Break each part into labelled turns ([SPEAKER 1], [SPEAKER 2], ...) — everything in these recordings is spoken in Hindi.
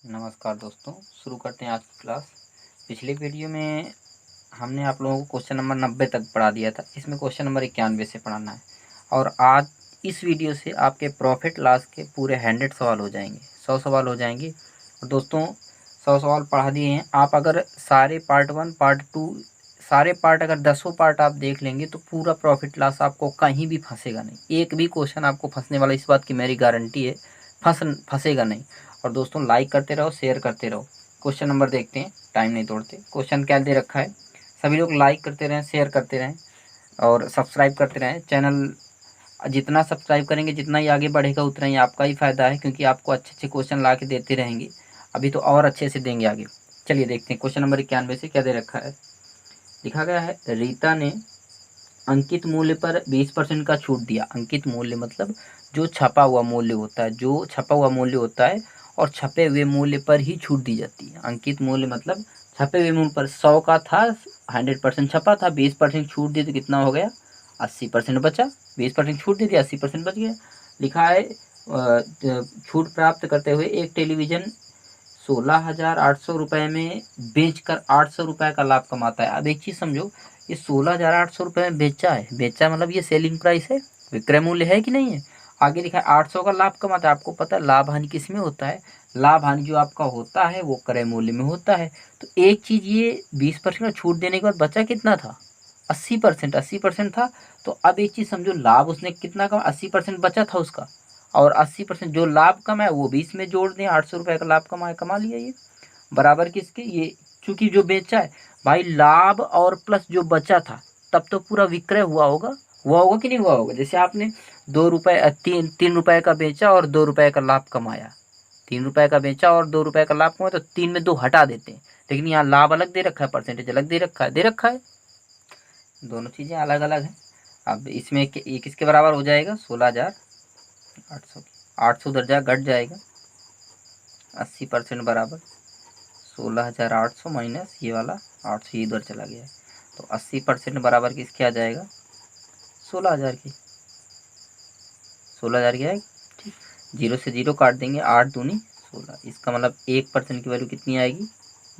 [SPEAKER 1] नमस्कार दोस्तों, शुरू करते हैं आज की क्लास। पिछले वीडियो में हमने आप लोगों को क्वेश्चन नंबर 90 तक पढ़ा दिया था। इसमें क्वेश्चन नंबर 91 से पढ़ाना है और आज इस वीडियो से आपके प्रॉफिट लॉस के पूरे 100 सवाल हो जाएंगे, 100 सवाल हो जाएंगे। और दोस्तों 100 सवाल पढ़ा दिए हैं। आप अगर सारे पार्ट 1 पार्ट 2 सारे पार्ट अगर 10 पार्ट आप देख लेंगे तो पूरा प्रॉफिट लॉस आपको कहीं भी फंसेगा नहीं। एक भी क्वेश्चन आपको फंसने वाला, इस बात की मेरी गारंटी है, फंसेगा नहीं। और दोस्तों लाइक करते रहो, शेयर करते रहो। क्वेश्चन नंबर देखते हैं, टाइम नहीं तोड़ते। क्वेश्चन क्या दे रखा है, सभी लोग लाइक करते रहें, शेयर करते रहें और सब्सक्राइब करते रहें। चैनल जितना सब्सक्राइब करेंगे, जितना ही आगे बढ़ेगा, उतना ही आपका ही फायदा है, क्योंकि आपको अच्छे अच्छे क्वेश्चन ला के देते रहेंगे। अभी तो और अच्छे से देंगे आगे। चलिए देखते हैं क्वेश्चन नंबर 91 से क्या दे रखा है। लिखा गया है, रीता ने अंकित मूल्य पर 20% का छूट दिया। अंकित मूल्य मतलब जो छपा हुआ मूल्य होता है, जो छपा हुआ मूल्य होता है और छपे हुए मूल्य पर ही छूट दी जाती है। अंकित मूल्य मतलब छपे हुए मूल्य पर 100 का था, 100% छपा था, 20% छूट दी तो कितना हो गया, 80% बचा। 20% छूट दी थी, 80% बच गया। लिखा है छूट प्राप्त करते हुए एक टेलीविजन 16,800 रुपये में बेचकर 800 रुपये का लाभ कमाता है। अब एक चीज़ समझो, ये 16,800 रुपये में बेचा मतलब ये सेलिंग प्राइस है, विक्रय मूल्य है कि नहीं है। आगे लिखा है 800 का लाभ कमाता है। आपको पता है लाभ हानि किस में होता है, लाभ हानि जो आपका होता है वो क्रय मूल्य में होता है। तो एक चीज़, ये 20% का छूट देने के बाद बचा कितना था, 80%। 80% था। तो अब एक चीज़ समझो, लाभ उसने कितना कमा, 80% बचा था उसका, और 80% जो लाभ कमाया वो 20 में जोड़ दें, 800 रुपये का लाभ कमा लिया। ये बराबर किसके, ये चूंकि जो बेचा है भाई, लाभ और प्लस जो बचा था, तब तो पूरा विक्रय हुआ होगा कि नहीं हुआ होगा। जैसे आपने 2 रुपये 3 रुपये का बेचा और 2 रुपये का लाभ कमाया, 3 रुपये का बेचा और 2 रुपये का लाभ कमाया, तो 3 में 2 हटा देते हैं। लेकिन यहाँ लाभ अलग दे रखा है, परसेंटेज अलग दे रखा है, दोनों चीज़ें अलग अलग हैं। अब इसमें ये किसके बराबर हो जाएगा, 16,800 की 800 उधर जा घट जाएगा, 80% बराबर 16,800 माइनस ये वाला 800 इधर चला गया है, तो 80% बराबर किसके आ जाएगा, 16,000 की। 16,000 की आएगी, ठीक। जीरो से जीरो काट देंगे, 8 दूनी 16। इसका मतलब 1% की वैल्यू कितनी आएगी,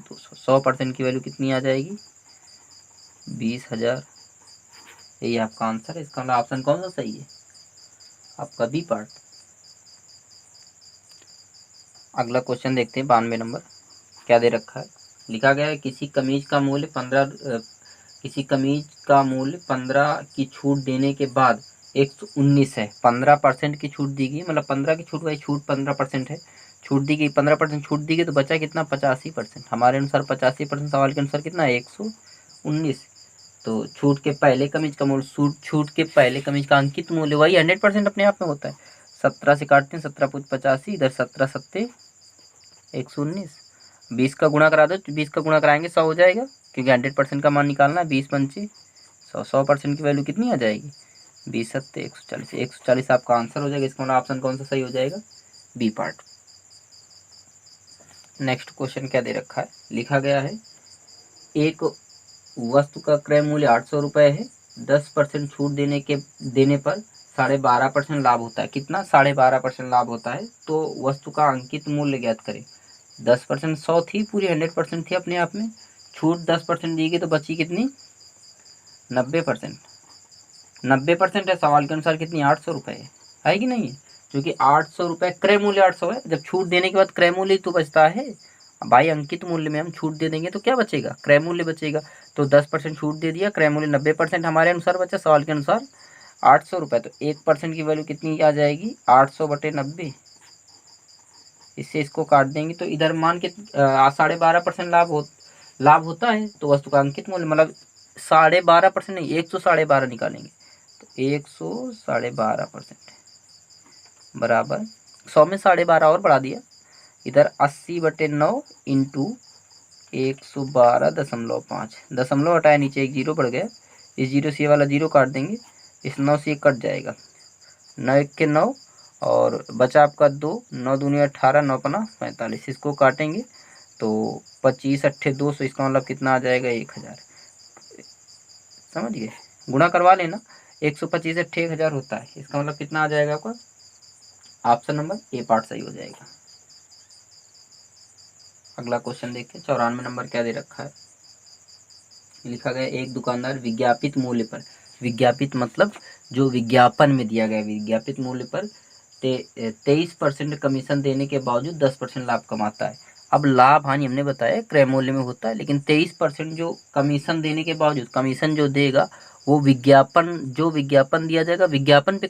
[SPEAKER 1] 200। 100% की वैल्यू कितनी आ जाएगी, 20,000। यही आपका आंसर है। इसका मतलब ऑप्शन कौन सा सही है, आपका बी पार्ट। अगला क्वेश्चन देखते हैं, 92 नंबर। क्या दे रखा है, लिखा गया है, किसी कमीज का मूल्य 15 की छूट देने के बाद 119 है। 15% की छूट दी गई, मतलब 15 की छूट, वही छूट 15% है। छूट दी गई, 15% छूट दी गई, तो बचा कितना, 85%। हमारे अनुसार 85%, सवाल के अनुसार कितना है, 119। तो छूट के पहले कमीज का मूल्य, छूट के पहले कमीज का अंकित मूल्य वही 100% अपने आप में होता है। 17 से काटते हैं, 17 पुछ 85, इधर 17 सत्ते 119। 20 का गुणा करा दो, 20 का गुणा कराएंगे 100 हो जाएगा, क्योंकि 100% का मान निकालना है। 20 पंचे 100, 100% की वैल्यू कितनी आ जाएगी, 20 सत्ते 140। 140 आपका आंसर हो जाएगा। इसका मतलब ऑप्शन कौन सा सही हो जाएगा, बी पार्ट। नेक्स्ट क्वेश्चन क्या दे रखा है, लिखा गया है, एक वस्तु का क्रय मूल्य 800 रुपये है। 10% छूट देने पर 12.5% लाभ होता है। कितना, 12.5% लाभ होता है। तो वस्तु का अंकित मूल्य ज्ञात करें। 10% 100 थी, पूरी 100% थी अपने आप में। छूट 10% दी गई तो बची कितनी, 90%। 90% है, सवाल के अनुसार कितनी, 800 रुपये है कि नहीं है। क्योंकि 800 रुपये क्रय मूल्य 800 है, जब छूट देने के बाद क्रय मूल्य तो बचता है भाई। अंकित मूल्य में हम छूट दे देंगे तो क्या बचेगा, क्रय मूल्य बचेगा। तो 10% छूट दे दिया, क्रय मूल्य 90% हमारे अनुसार बचा, सवाल के अनुसार 800 रुपये। तो 1% की वैल्यू कितनी आ जाएगी, 800/90। इससे इसको काट देंगे तो इधर मान के 12.5% लाभ होता है। तो वस्तु का अंकित मूल्य मतलब 12.5% नहीं, 100 निकालेंगे। तो 100 12.5% बराबर 100 में 12.5 और बढ़ा दिया, इधर 80/9 इंटू 112.5। दशमलव हटाया, नीचे एक जीरो बढ़ गया। इस जीरो से ये वाला जीरो काट देंगे, इस 9 से ये कट जाएगा, 9 1 के 9 और बचा आपका 2, 9 दूनी 18, 9 पना 45। इसको काटेंगे तो 25 अट्ठे 200। इसका मतलब कितना आ जाएगा, 1,000। समझ गए, गुणा करवा लेना, 125 अट्ठे 1,000 होता है। इसका मतलब कितना आ जाएगा आपका, ऑप्शन नंबर ए पार्ट सही हो जाएगा। अगला क्वेश्चन देखिए 94 नंबर क्या दे रखा है। लिखा गया एक दुकानदार विज्ञापित मूल्य पर, विज्ञापित मतलब जो विज्ञापन में दिया गया विज्ञापित मूल्य पर 23% कमीशन देने के बावजूद 10% लाभ कमाता है। अब लाभ हानि हमने बताया क्रय मूल्य में होता है, लेकिन 23% जो कमीशन देने के बावजूद, कमीशन जो देगा वो विज्ञापन, जो विज्ञापन दिया जाएगा विज्ञापन पे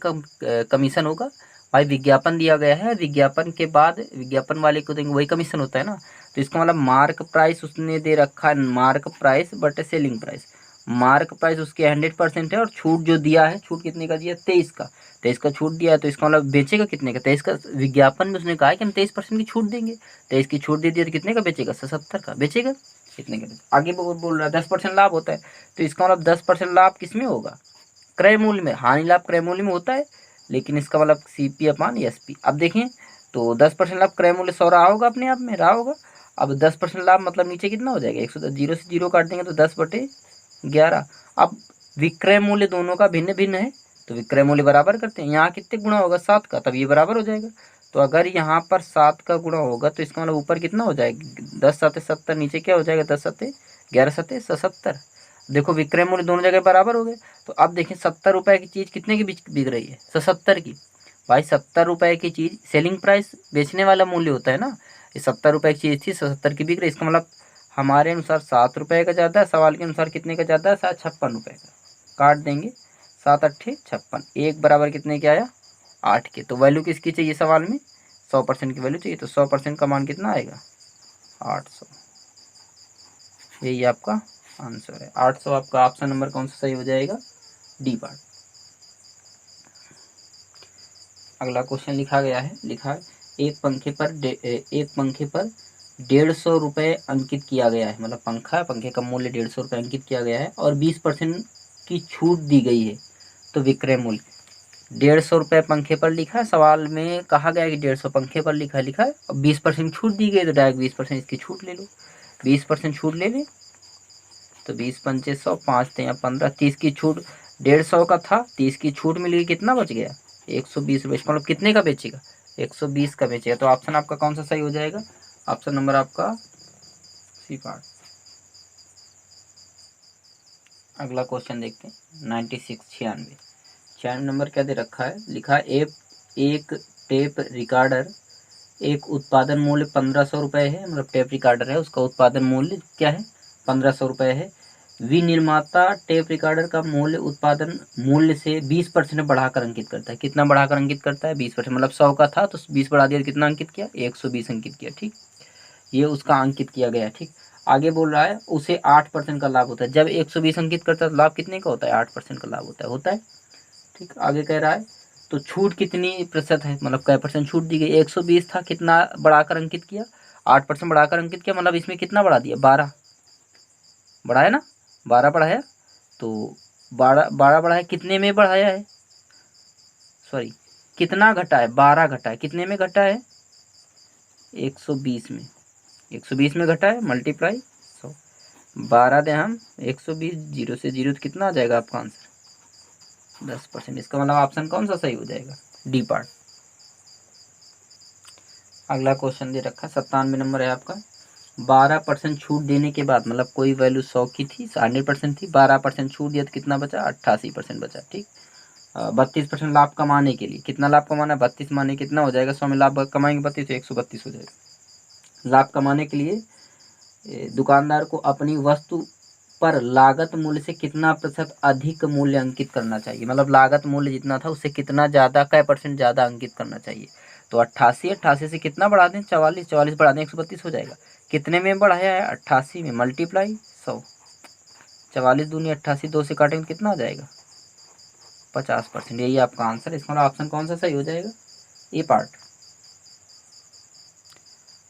[SPEAKER 1] कमीशन होगा। भाई विज्ञापन दिया गया है, विज्ञापन के बाद विज्ञापन वाले को देंगे, वही कमीशन होता है ना। तो इसका मतलब मार्क प्राइस उसने दे रखा है, mark price but selling price. Mark price उसके 100% है और छूट जो दिया है, छूट कितने का दिया, 23 का। 23 का छूट दिया है, तो इसका मतलब बेचेगा कितने का, 23 का। विज्ञापन में उसने कहा है कि हम 23% की छूट देंगे, 23 की छूट दे दी तो कितने का बेचेगा, 77 का बेचेगा। कितने का आगे बोल रहा है 10% लाभ होता है, तो इसका मतलब 10% लाभ किसमें होगा, क्रय मूल्य में। हानि लाभ क्रय मूल्य में होता है, लेकिन इसका मतलब CP अपान SP। अब देखें तो 10% लाभ क्रय मूल्य 100 रहा होगा, अपने आप में रहा होगा। अब 10% लाभ मतलब नीचे कितना हो जाएगा, 110, जीरो से जीरो काट देंगे तो 10/11। अब विक्रय मूल्य दोनों का भिन्न भिन्न है, तो विक्रय मूल्य बराबर करते हैं। यहाँ कितने गुणा होगा, 7 का, तब ये बराबर हो जाएगा। तो अगर यहाँ पर 7 का गुणा होगा तो इसका मतलब ऊपर कितना हो जाएगा, 10 7 70, नीचे क्या हो जाएगा, 10 7 11 7 77। देखो विक्रय मूल्य दोनों जगह बराबर हो गए। तो अब देखें 70 रुपए की चीज़ कितने की बिक रही है, 77 की। भाई 70 रुपए की चीज़ सेलिंग प्राइस बेचने वाला मूल्य होता है ना, ये 70 रुपए की चीज़ थी, 77 की बिक रही। इसका मतलब हमारे अनुसार 7 रुपए का ज़्यादा है, सवाल के अनुसार कितने का ज़्यादा है, शायद 56 रुपए का। काट देंगे, 7 8 56, एक बराबर कितने के आया, 8 के। तो वैल्यू किसकी चाहिए सवाल में, 100% की वैल्यू चाहिए। तो 100% का मान कितना आएगा, 800। यही आपका आंसर है, 800। आपका ऑप्शन नंबर कौन सा सही हो जाएगा, डी पार्ट। अगला क्वेश्चन लिखा गया है, लिखा है एक पंखे पर 150 रुपये अंकित किया गया है। मतलब पंखा है, पंखे का मूल्य 150 रुपये अंकित किया गया है और 20% की छूट दी गई है। तो विक्रय मूल्य 150 रुपये पंखे पर लिखा है, सवाल में कहा गया है कि 150 पंखे पर लिखा है और 20% छूट दी गई, तो डायरेक्ट 20% इसकी छूट ले लो। 20% छूट ले लें तो 20 पंचे 100, 5 या 15, 30 की छूट, 150 का था, 30 की छूट मिल गई, कितना बच गया, 120 रुपये। मतलब कितने का बेचेगा, 120 का बेचेगा। तो ऑप्शन आपका कौन सा सही हो जाएगा, ऑप्शन नंबर आपका सी पार्ट। अगला क्वेश्चन देखते हैं 96 नंबर क्या दे रखा है, लिखा है एक टेप रिकॉर्डर, एक उत्पादन मूल्य 1500 रुपये है। मतलब टेप रिकॉर्डर है, उसका उत्पादन मूल्य क्या है, 1500 रुपये है। विनिर्माता टेप रिकॉर्डर का मूल्य उत्पादन मूल्य से 20% बढ़ाकर अंकित करता है। कितना बढ़ाकर अंकित करता है, 20%। मतलब 100 का था तो 20 बढ़ा दिया, कितना अंकित किया, 120 अंकित किया। ठीक, ये उसका अंकित किया गया। ठीक, आगे बोल रहा है उसे 8% का लाभ होता है। जब 120 अंकित करता है तो लाभ कितने का होता है, 8% का लाभ होता है। ठीक, आगे कह रहा है तो छूट कितनी प्रतिशत है, मतलब कै परसेंट छूट दी गई। 120 था, कितना बढ़ाकर अंकित किया, 8% बढ़ाकर अंकित किया। मतलब इसमें कितना बढ़ा दिया, 12 बढ़ाया ना, 12 बढ़ाया। तो 12 बढ़ाया, कितने में बढ़ाया है, सॉरी कितना घटा है, 12 घटा है, कितने में घटा है, 120 में। 120 में घटा है, मल्टीप्लाई 100, 12 दें हम 120, जीरो से जीरो तो कितना आ जाएगा आपका आंसर, 10%। इसका मतलब ऑप्शन कौन सा सही हो जाएगा, डी पार्ट। अगला क्वेश्चन दे रखा है 97 नंबर है आपका। 12% छूट देने के बाद, मतलब कोई वैल्यू 100 की थी, 100% थी, 12% छूट दिया तो कितना बचा, 88% बचा। ठीक, 32% लाभ कमाने के लिए, कितना लाभ कमाना है, 32 माने कितना हो जाएगा, 100 में लाभ कमाएंगे 32 तो 132 हो जाएगा। लाभ कमाने के लिए दुकानदार को अपनी वस्तु पर लागत मूल्य से कितना प्रतिशत अधिक मूल्य अंकित करना चाहिए। मतलब लागत मूल्य जितना था उससे कितना ज़्यादा, कै परसेंट ज़्यादा अंकित करना चाहिए। तो 88 से कितना बढ़ा दें, 44 बढ़ा दें, 132 हो जाएगा। कितने में बढ़ाया है, 88 में, मल्टीप्लाई 100, 44 दूनी 88, 2 से काटेंगे कितना आ जाएगा, 50%। यही आपका आंसर है। इसका ऑप्शन कौन सा सही हो जाएगा, ए पार्ट।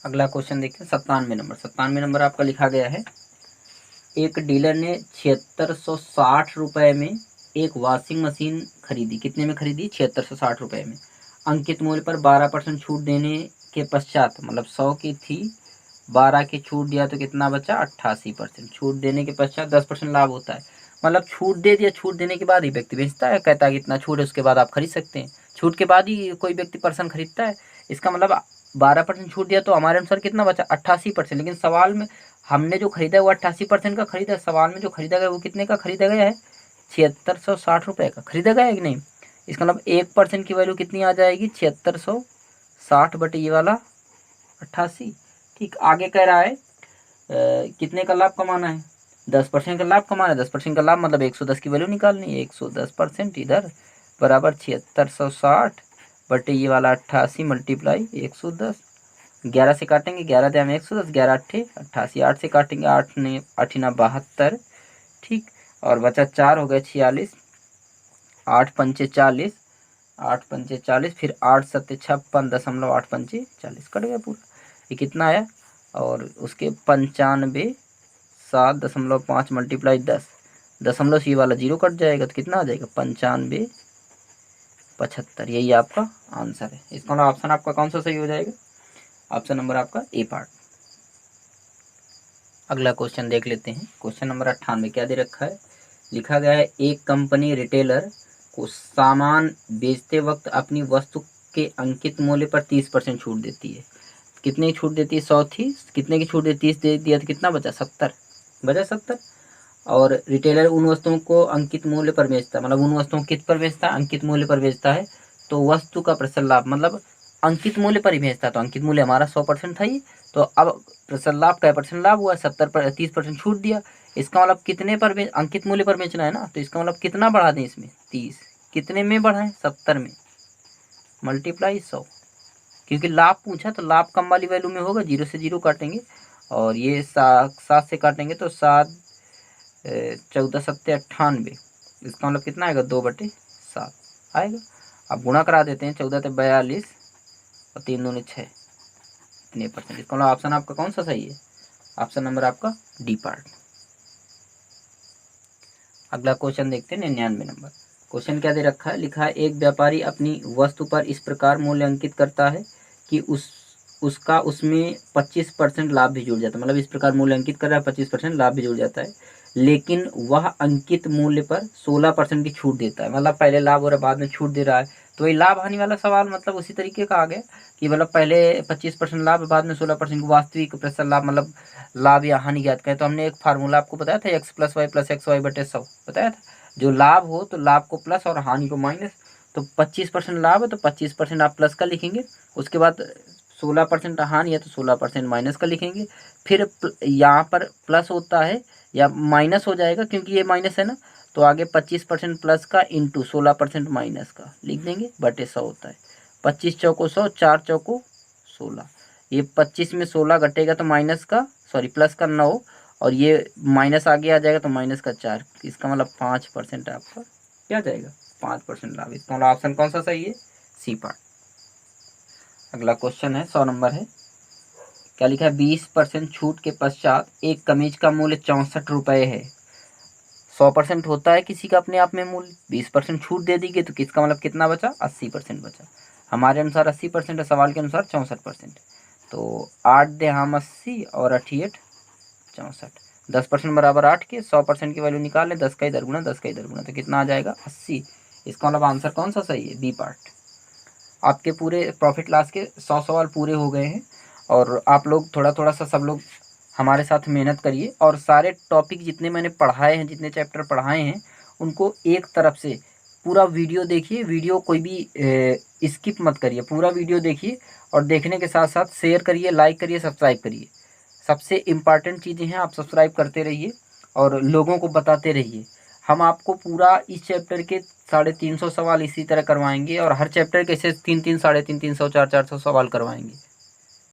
[SPEAKER 1] अगला क्वेश्चन देखते हैं 97 नंबर आपका लिखा गया है एक डीलर ने 7660 रुपये में एक वॉशिंग मशीन खरीदी। कितने में खरीदी, 7660 रुपये में। अंकित मूल्य पर 12% छूट देने के पश्चात, मतलब 100 की थी, 12 की छूट दिया तो कितना बचा, 88%। छूट देने के पश्चात 10% लाभ होता है। मतलब छूट दे दिया, छूट देने के बाद ही व्यक्ति बेचता है, कहता है कि इतना छूट है, उसके बाद आप खरीद सकते हैं। छूट के बाद ही कोई व्यक्ति पर्सन खरीदता है। इसका मतलब 12% छूट दिया तो हमारे अनुसार कितना बचा 88%। लेकिन सवाल में हमने जो खरीदा है वो 88% का खरीदा है, सवाल में जो खरीदा गया वो कितने का खरीदा गया है 7660 का खरीदा गया है कि नहीं। इसका मतलब 1% की वैल्यू कितनी आ जाएगी 7660 बटे ये वाला 88। ठीक, आगे कह रहा है कितने का लाभ कमाना है 10% का लाभ कमाना है। 10% का लाभ मतलब 110 की वैल्यू निकालनी है। 110% इधर बराबर 7660 बटे ये वाला 88 मल्टीप्लाई 110। 11 से काटेंगे, 11 दे 110, 11 अट्ठे 88, 8 से काटेंगे, 8 ने 8 ना 72। ठीक, और बचा 4 हो गए 46, 8 पंचे 40, 8 पंचे 40, फिर 8 सत्ते 56.8 पंचे 40 कट गया पूरा। ये कितना आया, और उसके 95.7.5 मल्टीप्लाई 10, दशमलव सी वाला जीरो कट जाएगा तो कितना आ जाएगा 95.75। यही आपका आंसर है। इसका मतलब ऑप्शन आपका कौन सा सही हो जाएगा, ऑप्शन नंबर आपका ए पार्ट। अगला क्वेश्चन देख लेते हैं। क्वेश्चन नंबर 98 क्या दे रखा है, लिखा गया है एक कंपनी रिटेलर को सामान बेचते वक्त अपनी वस्तु के अंकित मूल्य पर 30% छूट देती है। कितने की छूट देती है 100 थी, कितने की छूट देती 30 दे दिया तो कितना बचा 70, बचा 70। और रिटेलर उन वस्तुओं को अंकित मूल्य पर बेचता है, मतलब उन वस्तुओं को किस पर बेचता है अंकित मूल्य पर बेचता है। तो वस्तु का प्रतिशत लाभ मतलब अंकित मूल्य पर ही बेचता है, तो अंकित मूल्य हमारा 100% था ही, तो अब प्रतिशत लाभ का % लाभ हुआ 70 पर 30% छूट दिया। इसका मतलब कितने पर अंकित मूल्य पर बेचना है ना, तो इसका मतलब कितना बढ़ा दें इसमें 30, कितने में बढ़ाएं 70 में मल्टीप्लाई 100, क्योंकि लाभ पूछा तो लाभ कम वाली वैल्यू में होगा, 0 से 0 काटेंगे और ये 7 से काटेंगे तो 7 14 सत्ते 98। इसका मतलब कितना आएगा 2/7 आएगा। अब गुणा करा देते हैं, 14 ते 42 और 3 दूनी 6 इतने %। इसका मतलब ऑप्शन आपका कौन सा सही है, ऑप्शन नंबर आपका डी पार्ट। अगला क्वेश्चन देखते हैं 99 नंबर। क्वेश्चन क्या दे रखा है, लिखा है एक व्यापारी अपनी वस्तु पर इस प्रकार मूल्य अंकित करता है कि उसका उसमें 25% लाभ भी जुड़ जाता है। मतलब इस प्रकार मूल्य अंकित कर रहा है 25% लाभ भी जुड़ जाता है, लेकिन वह अंकित मूल्य पर 16% की छूट देता है। मतलब पहले लाभ हो रहा है बाद में छूट दे रहा है, तो वही लाभ हानि वाला सवाल मतलब उसी तरीके का आ गया कि मतलब पहले 25% लाभ बाद में 16% वास्तविक प्रतिशत लाभ, मतलब लाभ या हानि ज्ञात करें। तो हमने एक फार्मूला आपको बताया था x + y + xy बटे 100 बताया था। जो लाभ हो तो लाभ को प्लस और हानि को माइनस। तो 25% लाभ है तो 25% आप प्लस का लिखेंगे, उसके बाद 16% हानि है तो 16% माइनस का लिखेंगे। फिर यहाँ पर प्लस होता है या माइनस हो जाएगा क्योंकि ये माइनस है ना, तो आगे 25% प्लस का इंटू 16% माइनस का लिख देंगे बटे 100 होता है। 25 चौको 100, 4 चौको 16, ये 25 में 16 घटेगा तो माइनस का प्लस का 9, और ये माइनस आगे आ जाएगा तो माइनस का 4। इसका मतलब 5% आपका क्या जाएगा 5% लाभ। इसका मतलब ऑप्शन कौन सा सही है, सी पार्ट। अगला क्वेश्चन है 100 नंबर है। क्या लिखा है 20% छूट के पश्चात एक कमीज का मूल्य 64 रुपये है। 100% होता है किसी का अपने आप में मूल्य, 20% छूट दे दी गई तो किसका मतलब कितना बचा 80% बचा। हमारे अनुसार 80% है, सवाल के अनुसार 64%। तो 8 दे हम 80 और 88 64, 10% बराबर 8 के 100% की वैल्यू निकाल लें, 10 का इधर गुना 10 का इधर गुना तो कितना आ जाएगा 80। इसका मतलब आंसर कौन सा सही है, बी पार्ट। आपके पूरे प्रॉफिट लॉस के 100 सवाल पूरे हो गए हैं, और आप लोग थोड़ा थोड़ा सा सब लोग हमारे साथ मेहनत करिए, और सारे टॉपिक जितने मैंने पढ़ाए हैं, जितने चैप्टर पढ़ाए हैं, उनको एक तरफ से पूरा वीडियो देखिए। वीडियो कोई भी स्किप मत करिए, पूरा वीडियो देखिए, और देखने के साथ साथ शेयर करिए, लाइक करिए, सब्सक्राइब करिए। सबसे इम्पॉर्टेंट चीज़ें हैं, आप सब्सक्राइब करते रहिए और लोगों को बताते रहिए। हम आपको पूरा इस चैप्टर के 350 सवाल इसी तरह करवाएंगे, और हर चैप्टर के ऐसे 300, 350, 300, 400 सवाल करवाएंगे।